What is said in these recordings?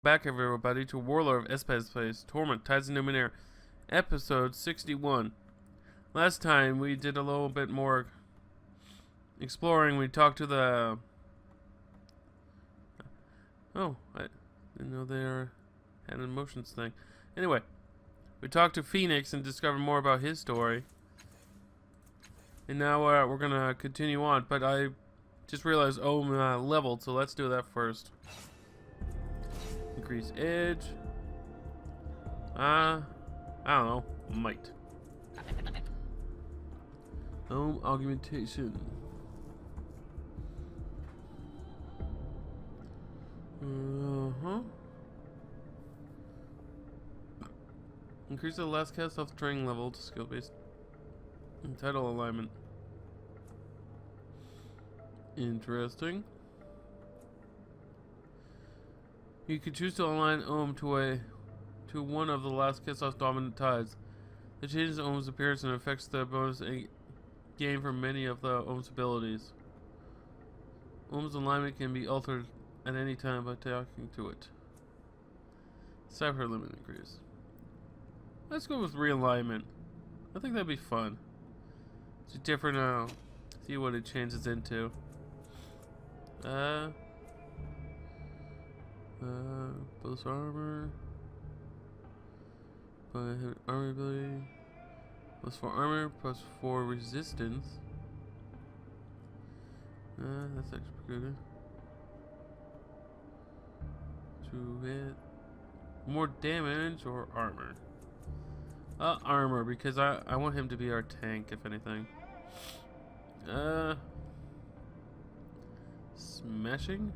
back, everybody, to Warlord of SBAS plays Torment, Tides of Numenera, episode 61. Last time we did a little bit more exploring. We talked to the... Oh, I didn't know they had an emotions thing. Anyway, we talked to Phoenix and discovered more about his story. And now we're gonna continue on, but I just realized leveled, so let's do that first. Increase edge. I don't know. Might. Augmentation. Increase the last cast off training level to skill based and title alignment. Interesting. You can choose to align Ohm to one of the last cast off dominant tides. It changes Ohm's appearance and affects the bonus gained from many of the Ohm's abilities. Ohm's alignment can be altered at any time by talking to it. Cipher limit increase. Let's go with realignment. I think that'd be fun. It's different. See what it changes into. Plus armor. Armor ability. Plus 4 armor, plus 4 resistance. That's actually good. To hit. More damage or armor? Armor, because I want him to be our tank, if anything. Smashing?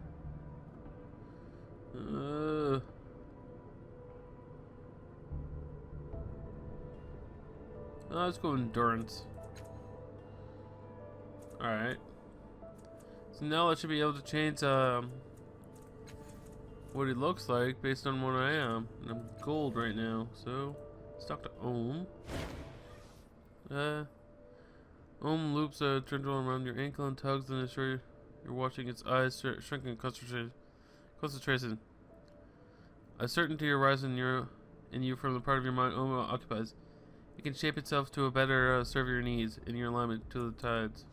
Let's go endurance. Alright. So now I should be able to change what it looks like based on what I am. And I'm gold right now, so let's talk to Ohm. Ohm loops a triangle around your ankle and tugs and ensure you're watching its eyes shrink in concentration. A certainty arises in you from the part of your mind Ohm occupies. It can shape itself to a better serve your needs in your alignment to the tides.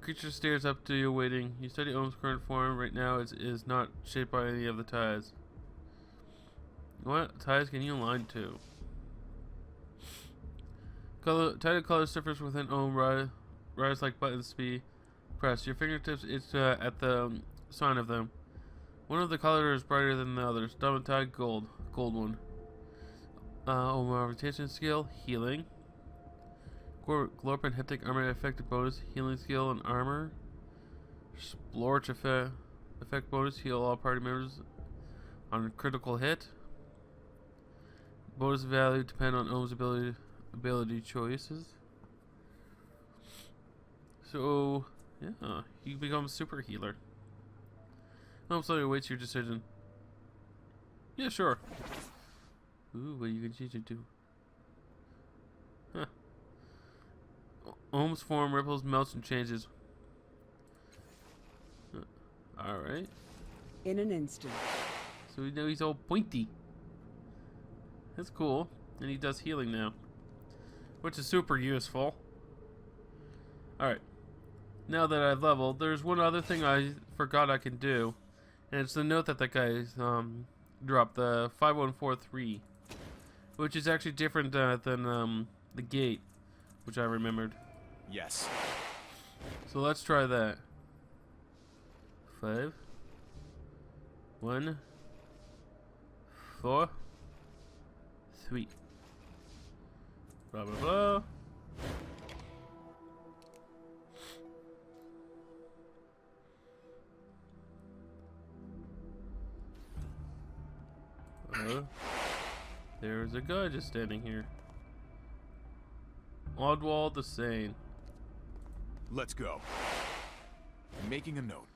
Creature stares up to you waiting. You study Ohm's current form. Right now it is not shaped by any of the tides. What tides can you align to? Tidal color differs within Ohm. Rise like buttons to be pressed. Your fingertips itch at the sign of them. One of the colors is brighter than the others. Dominant tide, gold one. Ohm rotation skill, healing. Glorp and Heptic armor effective bonus, healing skill and armor. Splorch effect bonus, heal all party members on a critical hit. Bonus value depend on Ohm's ability choices. So yeah, you become a super healer. Ohm slowly awaits your decision. Yeah, sure. Ooh, what you can change it to? Huh. Ohm's form ripples, melts, and changes. Alright. In an instant. So we know he's all pointy. That's cool. And he does healing now, which is super useful. Alright. Now that I've leveled, there's one other thing I forgot I can do. And it's the note that guy's dropped, the 5143. Which is actually different than the gate, which I remembered. Yes. So let's try that. 5, 1, 4, 3. Blah blah blah. There's a guy just standing here. Oddwall the Sane. Let's go. I'm making a note.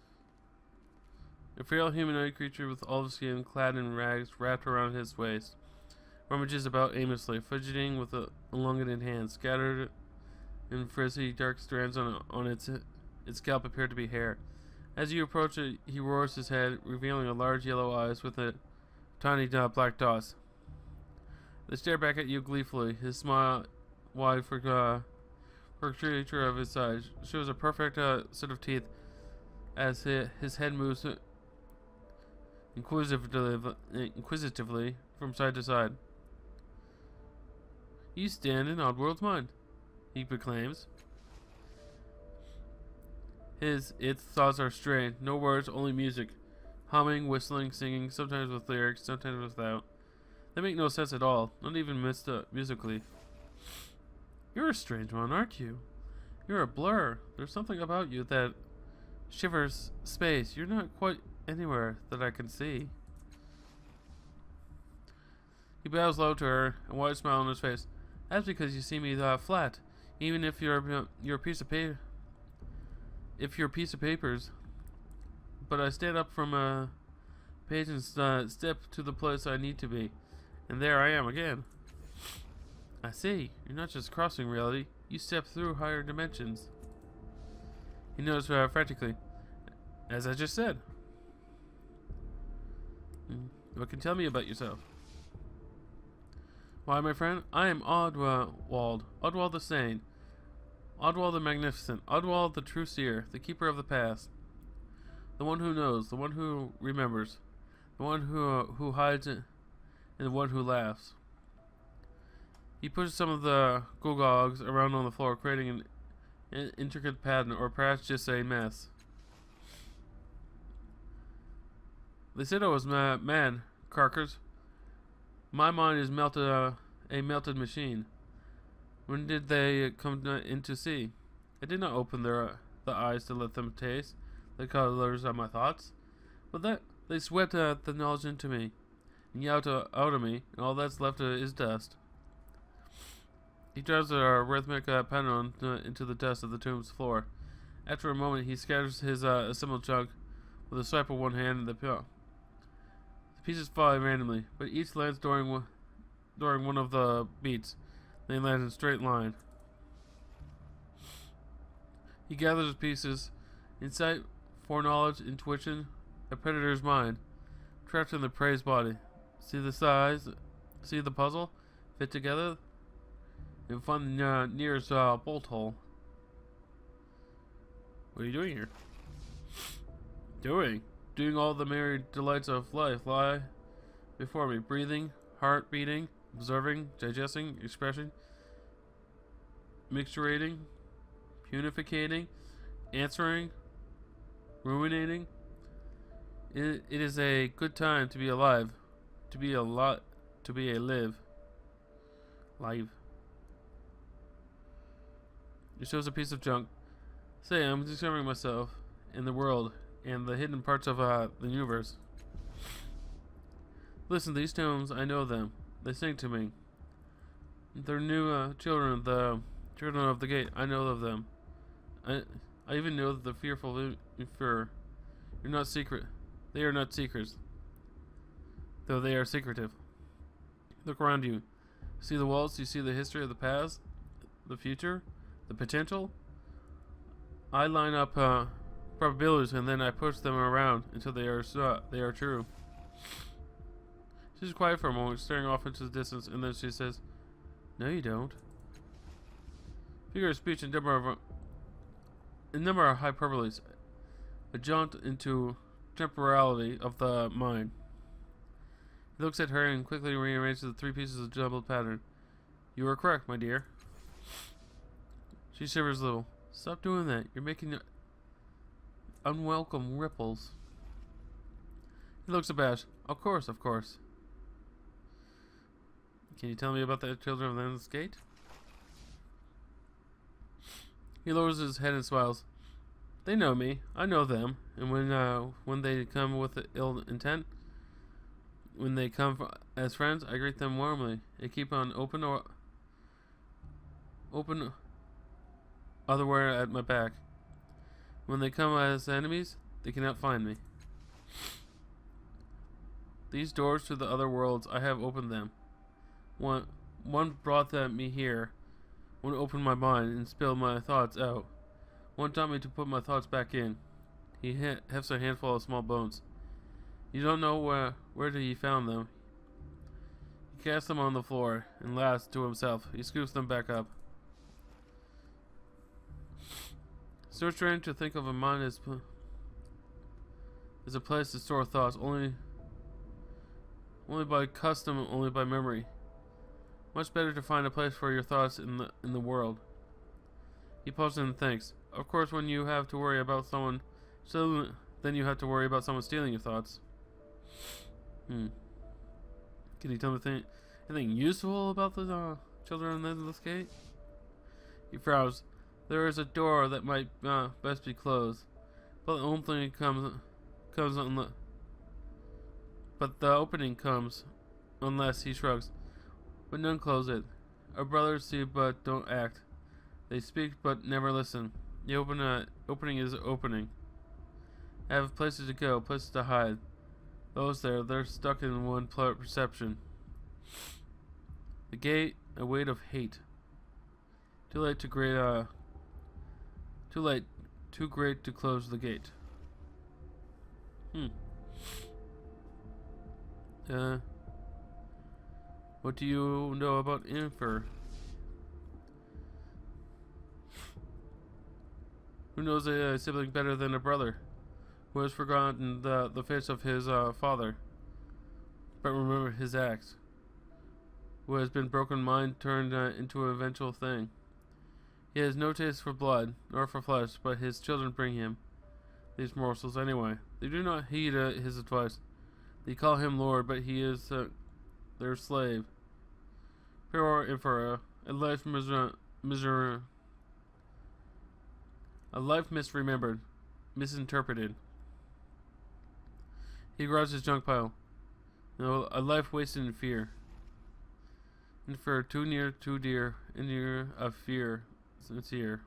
A frail humanoid creature with olive skin clad in rags wrapped around his waist. Rummages about aimlessly, fidgeting with a elongated hand. Scattered in frizzy dark strands on its scalp appear to be hair. As you approach it, he roars his head, revealing a large yellow eyes with a tiny black dots. They stare back at you gleefully. His smile, wide for a creature of his size, shows a perfect set of teeth as his head moves inquisitively from side to side. You stand in Oddworld's mind, he proclaims. Its thoughts are strange. No words, only music. Humming, whistling, singing, sometimes with lyrics, sometimes without. They make no sense at all, not even musically. You're a strange one, aren't you? You're a blur. There's something about you that shivers space. You're not quite anywhere that I can see. He bows low to her, a wide smile on his face. That's because you see me flat, even if you're a piece of paper. If you're a piece of papers. But I stand up from a page and step to the place I need to be, and there I am again. I see. You're not just crossing reality. You step through higher dimensions. He nods frantically. As I just said. What can you tell me about yourself? Why, my friend, I am Oddwald. Oddwald the Sane. Oddwald the Magnificent. Oddwald the True Seer. The Keeper of the Past. The one who knows. The one who remembers. The one who hides it. And the one who laughs. He pushes some of the gogogs around on the floor, creating an intricate pattern, or perhaps just a mess. They said I was mad, Carkers. My mind is a melted machine. When did they come in to see? I did not open the eyes to let them taste the colors of my thoughts, but that they sweat the knowledge into me, and out of me, and all that's left is dust. He drives a rhythmic pattern into the dust of the tomb's floor. After a moment, he scatters his assembled junk with a swipe of one hand and the pieces fall randomly, but each lands during one of the beats. They land in a straight line. He gathers his pieces. Insight, foreknowledge, intuition, a predator's mind, trapped in the prey's body. See the size? See the puzzle? Fit together? And find the nearest bolt hole. What are you doing here? Doing all the merry delights of life lie before me. Breathing, heart beating, observing, digesting, expressing, mixturating, purificating, answering, ruminating. It is a good time to be alive, to be live. It shows a piece of junk. Say, I'm discovering myself in the world and the hidden parts of the universe. Listen, these tones, I know them. They sing to me. They're new children, the children of the gate. I know of them. I even know the fearful infer. You're not secret. They are not seekers, though they are secretive. Look around you. See the walls? You see the history of the past, the future, the potential. I line up probabilities and then I push them around until they are true. She's quiet for a moment, staring off into the distance, and then she says, "No, you don't." Figure of speech and number of hyperboles, a jaunt into temporality of the mind. He looks at her and quickly rearranges the three pieces of jumbled pattern. You are correct, my dear. She shivers a little. Stop doing that. You're making unwelcome ripples. He looks abashed. Of course, of course. Can you tell me about the children of the Endless Gate? He lowers his head and smiles. They know me. I know them. And when they come with ill intent, when they come as friends, I greet them warmly. They keep on open otherwhere at my back. When they come as enemies, they cannot find me. These doors to the other worlds, I have opened them. One brought me here. One opened my mind and spilled my thoughts out. One taught me to put my thoughts back in. He hefts a handful of small bones. You don't know where he found them. He casts them on the floor and laughs to himself. He scoops them back up. So strange to think of a mind as a place to store thoughts, only by custom, only by memory. Much better to find a place for your thoughts in the world. He pauses and thinks. Of course, when you have to worry about someone, then you have to worry about someone stealing your thoughts. Can you tell me anything useful about the children in this gate? He frowns. There is a door that might best be closed, but the opening comes unless he shrugs. But none close it. Our brothers see but don't act. They speak but never listen. The opening is opening. I have places to go, places to hide. Those there, they're stuck in one perception. The gate, a weight of hate. Too great to close the gate. What do you know about Infer? Who knows a sibling better than a brother? Who has forgotten the face of his father, but remember his acts? Who has been broken mind turned into an eventual thing? He has no taste for blood, nor for flesh, but his children bring him these morsels anyway. They do not heed his advice. They call him Lord, but he is their slave. Pure Emperor, a life misremembered, misinterpreted. He grabs his junk pile. No, a life wasted in fear. And for too near, too dear, in near of fear. Sincere.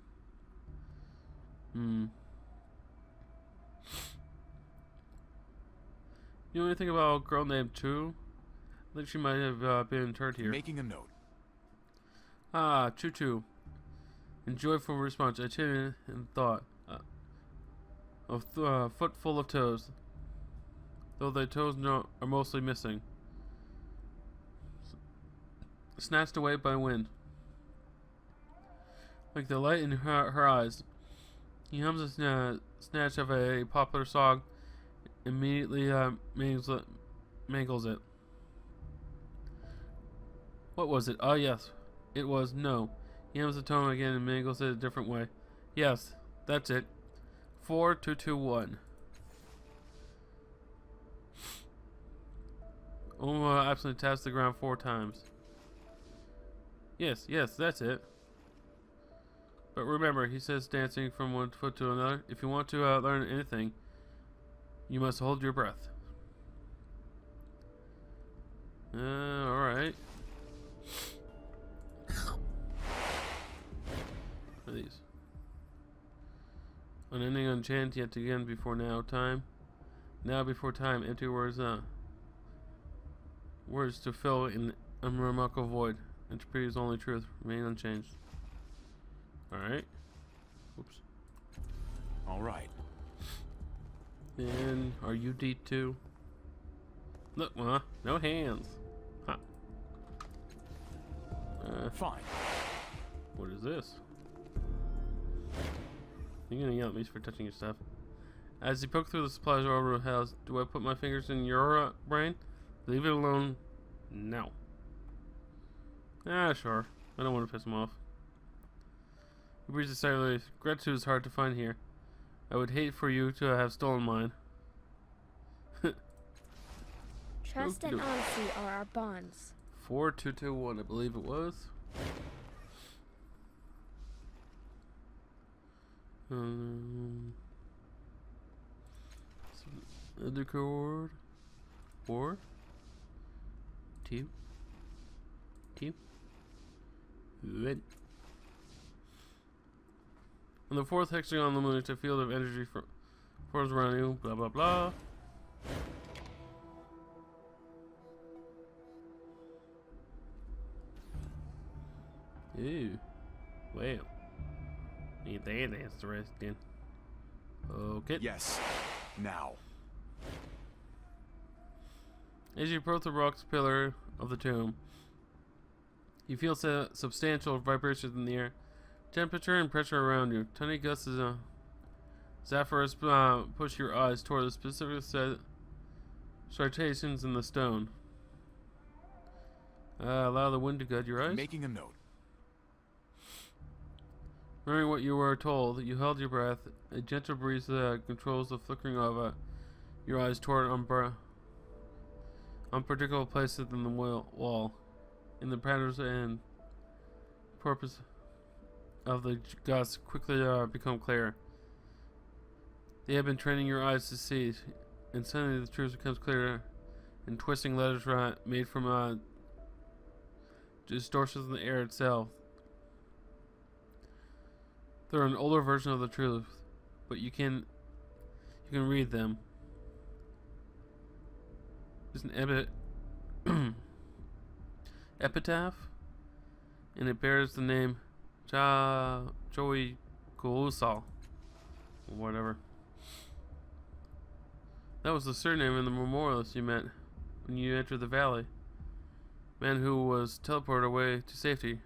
You know anything about a girl named Chu? I think she might have been interred here. Making a note. Ah, Chu. In joyful response, I chitted and thought. A foot full of toes. Though the toes are mostly missing. Snatched away by wind. Like the light in her eyes. He hums a snatch of a popular song. Immediately mangles it. What was it? Ah, yes. It was no. He hums the tone again and mangles it a different way. Yes, that's it. 4-2-2-1. Oma absolutely taps the ground 4 times. Yes, that's it. But remember, he says, dancing from one foot to another, if you want to learn anything, you must hold your breath. Alright. What are these? Unending enchant yet again before now time. Now before time, empty words to fill in unremarkable void. And to be his only truth, remain unchanged. Alright. Oops. Alright. And are you D2? Look, Ma, no hands. Huh. Fine. What is this? You're gonna yell at me for touching your stuff. As you poke through the supplies over the house, do I put my fingers in your brain? Leave it alone. No. Ah, sure. I don't want to piss him off. He breathes a sigh of relief. Gratitude is hard to find here. I would hate for you to have stolen mine. Trust and honesty are our bonds. 4-2-2-1, I believe it was. Other chord. 4 2 2 1. On the 4th hexagon illuminates a field of energy forms around you. Blah blah blah. Ooh. Well. Ain't that interesting. Okay. Yes. Now. As you approach the rock's pillar of the tomb, you feel substantial vibrations in the air. Temperature and pressure around you. Tiny gusts of Zephyrus push your eyes toward the specific striations in the stone. Allow the wind to guide your eyes. Making a note. Remembering what you were told, you held your breath. A gentle breeze controls the flickering of your eyes toward unpredictable places in the wall. In the patterns and purpose of the gusts quickly become clear. They have been training your eyes to see, and suddenly the truth becomes clearer. And twisting letters made from distortions in the air itself. They're an older version of the truth, but you can read them. It's an epitaph, and it bears the name Joey Kuusal, or whatever. That was the surname in the memorialist you met when you entered the valley. Man who was teleported away to safety.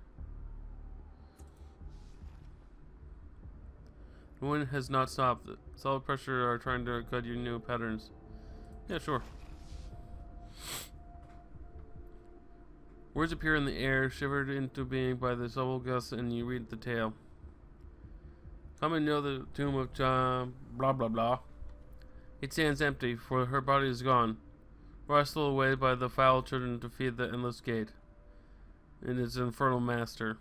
The wind has not stopped. Solid pressure are trying to guide your new patterns. Yeah, sure. Words appear in the air, shivered into being by the subtle gusts, and you read the tale. Come and know the tomb of John blah blah blah. It stands empty, for her body is gone, rustled away by the foul children to feed the endless gate and its infernal master.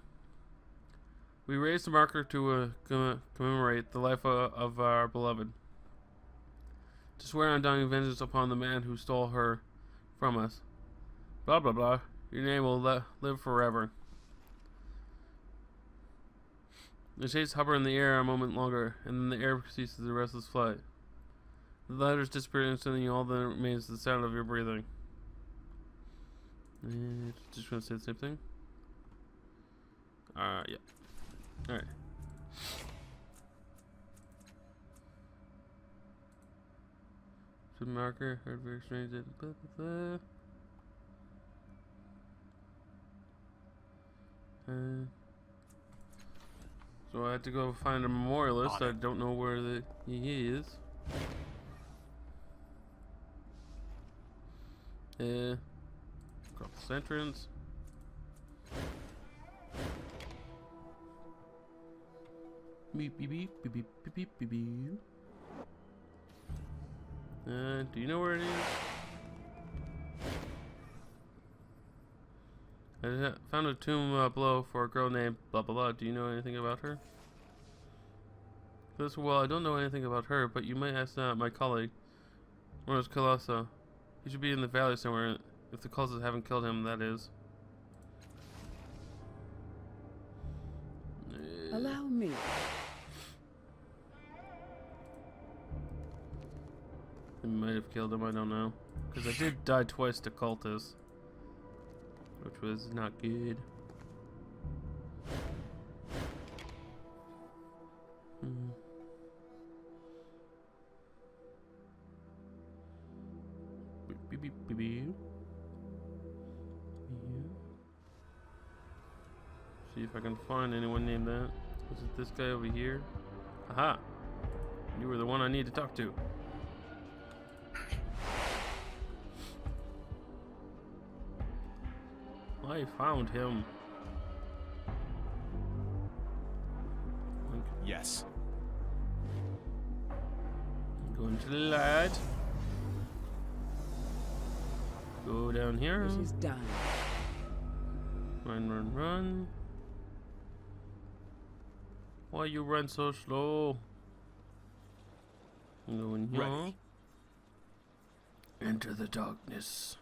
We raise the marker to commemorate the life of our beloved, to swear undying vengeance upon the man who stole her from us. Blah blah blah. Your name will live forever. The shades hover in the air a moment longer, and then the air ceases the restless flight. The letters disappear instantly, and all that remains is the sound of your breathing. Just gonna say the same thing. Yeah. Alright. Some marker, heard very strange. Blah, blah, blah. So I had to go find a memorialist. I don't know where he is. Across this entrance. Beep beep beep beep beep beep beep beep beep. Do you know where it is? I found a tomb below for a girl named blah blah blah. Do you know anything about her? Well, I don't know anything about her, but you might ask my colleague, Morris Colossa. He should be in the valley somewhere, if the cultists haven't killed him, that is. Allow me. They might have killed him, I don't know. Because I did die twice to cultists, which was not good. Beep, beep, beep, beep. See if I can find anyone named that. Was it this guy over here? Aha! You were the one I need to talk to. I found him. Yes. Go into the light. Go down here. It is done. Run, run, run. Why you run so slow? Go in here. Ready. Enter the darkness.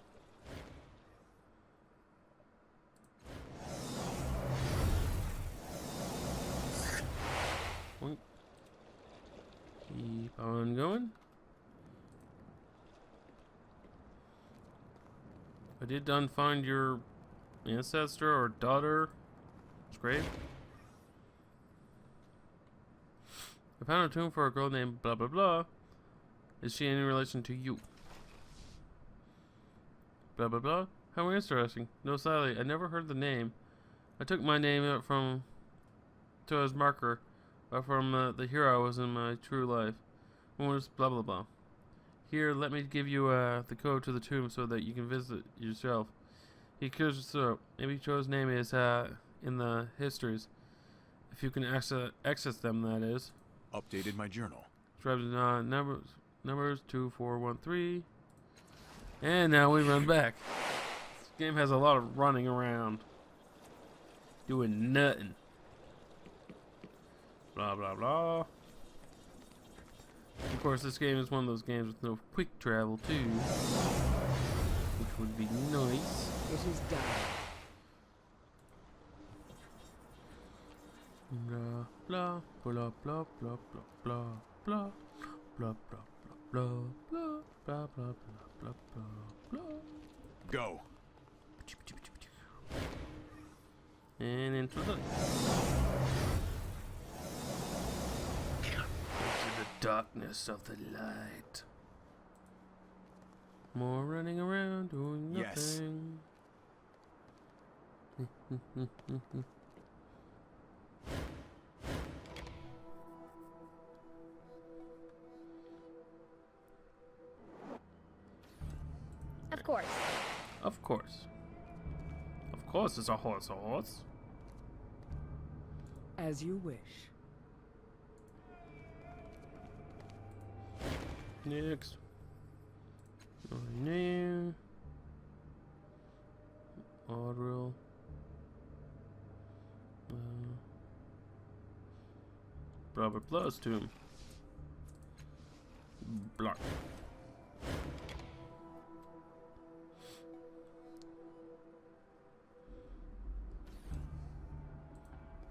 Keep on going. I did find your ancestor or daughter. It's great. I found a tomb for a girl named blah blah blah. Is she any relation to you? Blah blah blah. How interesting. No, Sally, I never heard the name. I took my name out from to as marker, from the hero I was in my true life. One was blah blah blah. Here, let me give you the code to the tomb so that you can visit yourself. He clears his throat. Maybe Joe's name is in the histories. If you can access them, that is. Updated my journal. Drives numbers 2413. And now we run back. This game has a lot of running around. Doing nothing. Blah blah blah. Of course, this game is one of those games with no quick travel too, which would be nice. It is done. Blah blah blah blah blah blah blah blah blah blah blah blah blah blah blah blah blah. Go. And into the darkness of the light. More running around doing nothing. Yes. Of course. Of course. Of course it's a horse, As you wish. Next. Name. Audril. Robert Plus tomb. Block.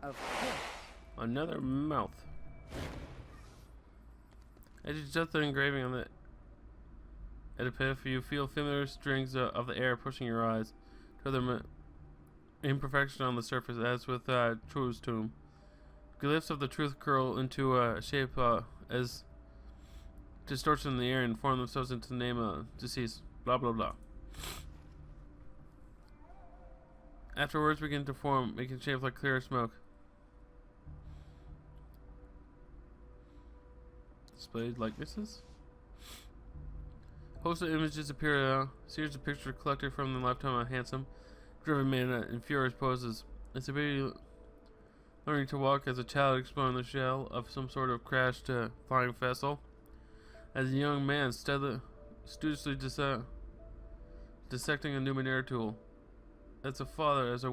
Of course. Another mouth. As you touch the engraving on the epitaph, you feel familiar strings of the air pushing your eyes to the imperfection on the surface, as with Truth's tomb. Glyphs of the truth curl into a shape as distortion in the air and form themselves into the name of deceased. Blah blah blah. After words begin to form, making shapes like clear smoke. Displayed likenesses. Host of images appear. Series of pictures collected from the lifetime of a handsome, driven man in furious poses. It's a baby learning to walk as a child, exploring the shell of some sort of crashed flying vessel. As a young man, studiously dissecting a Numenera tool. As a father, as a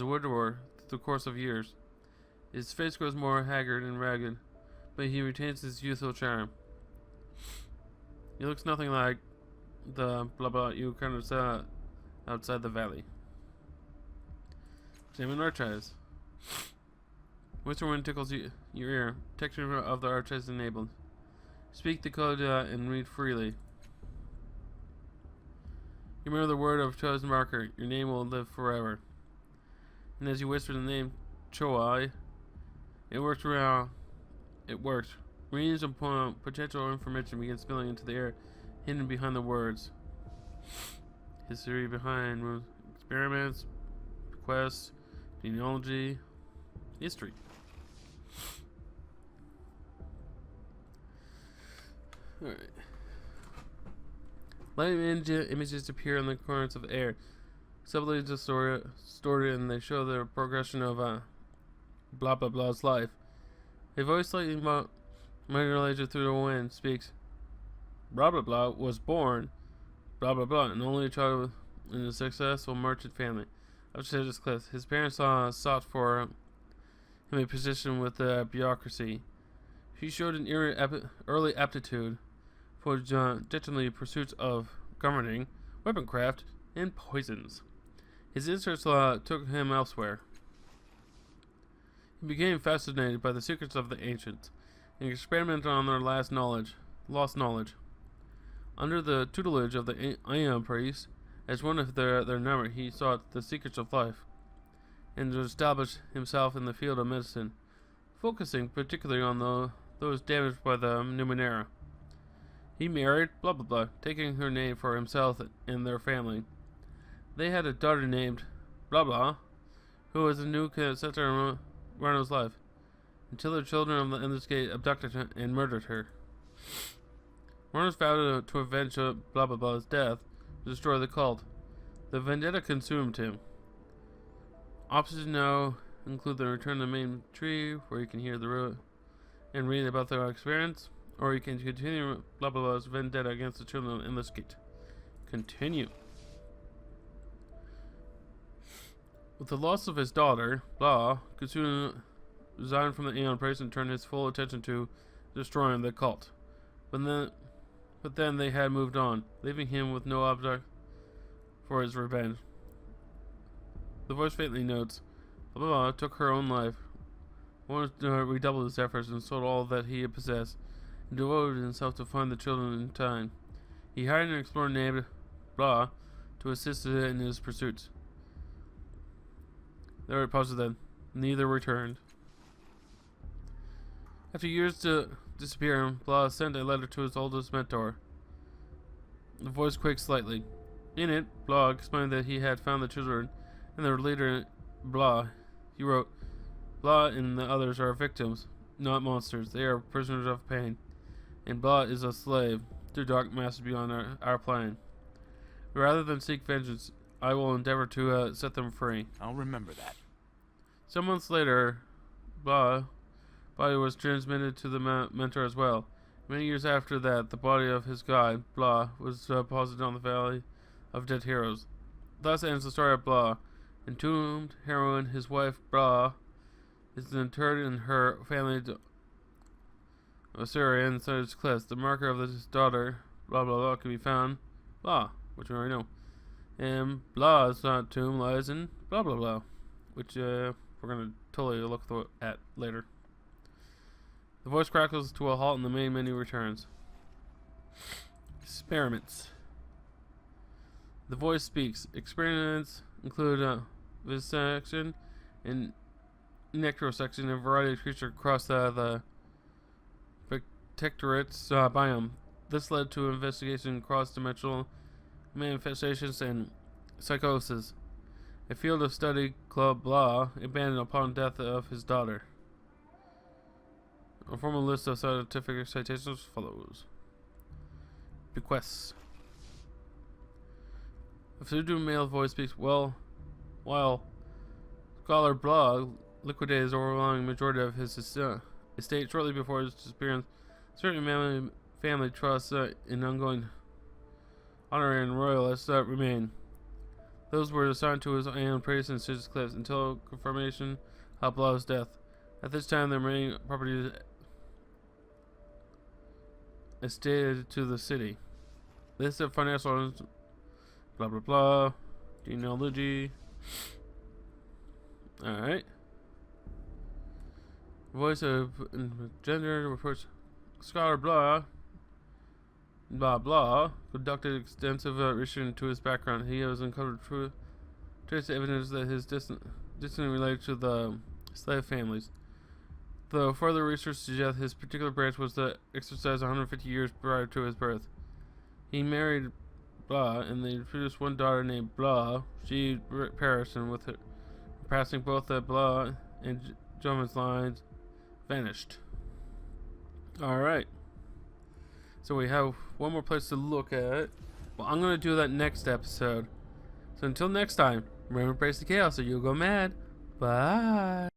widower, through the course of years. His face grows more haggard and ragged, but he retains his youthful charm. He looks nothing like the blah blah you kind of saw outside the valley. Examine archives. Whisper when tickles your ear. Texture of the archives enabled. Speak the code and read freely. You remember the word of chosen marker. Your name will live forever. And as you whisper the name Choai, it worked. Reams of potential information begin spilling into the air, hidden behind the words. History behind experiments, quests, genealogy, history. Alright. Light images appear in the currents of air. Subtly distorted, and they show the progression of blah blah blah's life. A voice slightly modulated through the wind speaks. Blah blah blah was born, blah blah blah, and only a child in a successful merchant family. Upstairs this cliff, his parents sought for him a position with the bureaucracy. He showed an early aptitude for gentlemanly pursuits of governing, weaponcraft, and poisons. His interests took him elsewhere. He became fascinated by the secrets of the ancients and experimented on their lost knowledge. Under the tutelage of the Aeon priest, as one of their number, he sought the secrets of life and to establish himself in the field of medicine. focusing particularly on those damaged by the Numenera. He married blah blah blah, taking her name for himself and their family. They had a daughter named blah blah, who was a new center in Rano's life, until the children of the Endless Gate abducted her and murdered her. Rano's vowed to avenge blah blah blah's death, to destroy the cult. The vendetta consumed him. Options now include the return to the main tree, where you can hear the road and read about their experience, or you can continue blah blah blah's vendetta against the children of the Endless Gate. Continue. With the loss of his daughter, Blah could soon resign from the Aeon Praise and turn his full attention to destroying the cult. But then they had moved on, leaving him with no object for his revenge. The voice faintly notes, Blah took her own life, wanted to redouble his efforts and sold all that he had possessed, and devoted himself to find the children in time. He hired an explorer named Blah to assist in his pursuits. They were paused then. Neither returned. After years to disappear, Blah sent a letter to his oldest mentor. The voice quaked slightly. In it, Blah explained that he had found the children and their leader, Blah. He wrote, Blah and the others are victims, not monsters. They are prisoners of pain. And Blah is a slave to dark masters beyond our plane. Rather than seek vengeance, I will endeavor to set them free. I'll remember that. Some months later, Blah's body was transmitted to the mentor as well. Many years after that, the body of his guide, Blah, was deposited on the Valley of Dead Heroes. Thus ends the story of Blah. Entombed heroine, his wife, Blah, is interred in her family of Syria inside its cliffs. The marker of his daughter, blah blah blah, can be found, Blah, which we already know. And Blah's tomb lies in blah blah blah, which we're going to totally look at later. The voice crackles to a halt and the main menu returns. Experiments. The voice speaks. Experiments include vivisection and necrosection of a variety of creatures across the protectorate's biome. This led to investigation cross-dimensional manifestations and psychosis. A field of study Club Blah abandoned upon death of his daughter. A formal list of scientific citations follows. Bequests. A pseudo male voice speaks while Scholar Blah liquidated the overwhelming majority of his estate shortly before his disappearance. Certain family trusts in ongoing honorary and royalists remain. Those were assigned to his Aeon Praise and Scissors Cliffs until confirmation of Blah's death. At this time, the remaining property estated to the city. List of financial blah blah blah. Genealogy. Alright. Voice of gender reports Scholar Blah conducted extensive research into his background. He has uncovered trace evidence that his distantly related to the slave families. Though further research suggests his particular branch was exercised 150 years prior to his birth. He married Blah, and they produced one daughter named Blah. She perished, and with her passing, both the Blah and Joman's lines vanished. Alright. So we have one more place to look at. Well, I'm going to do that next episode. So until next time, remember, embrace the chaos or you'll go mad. Bye.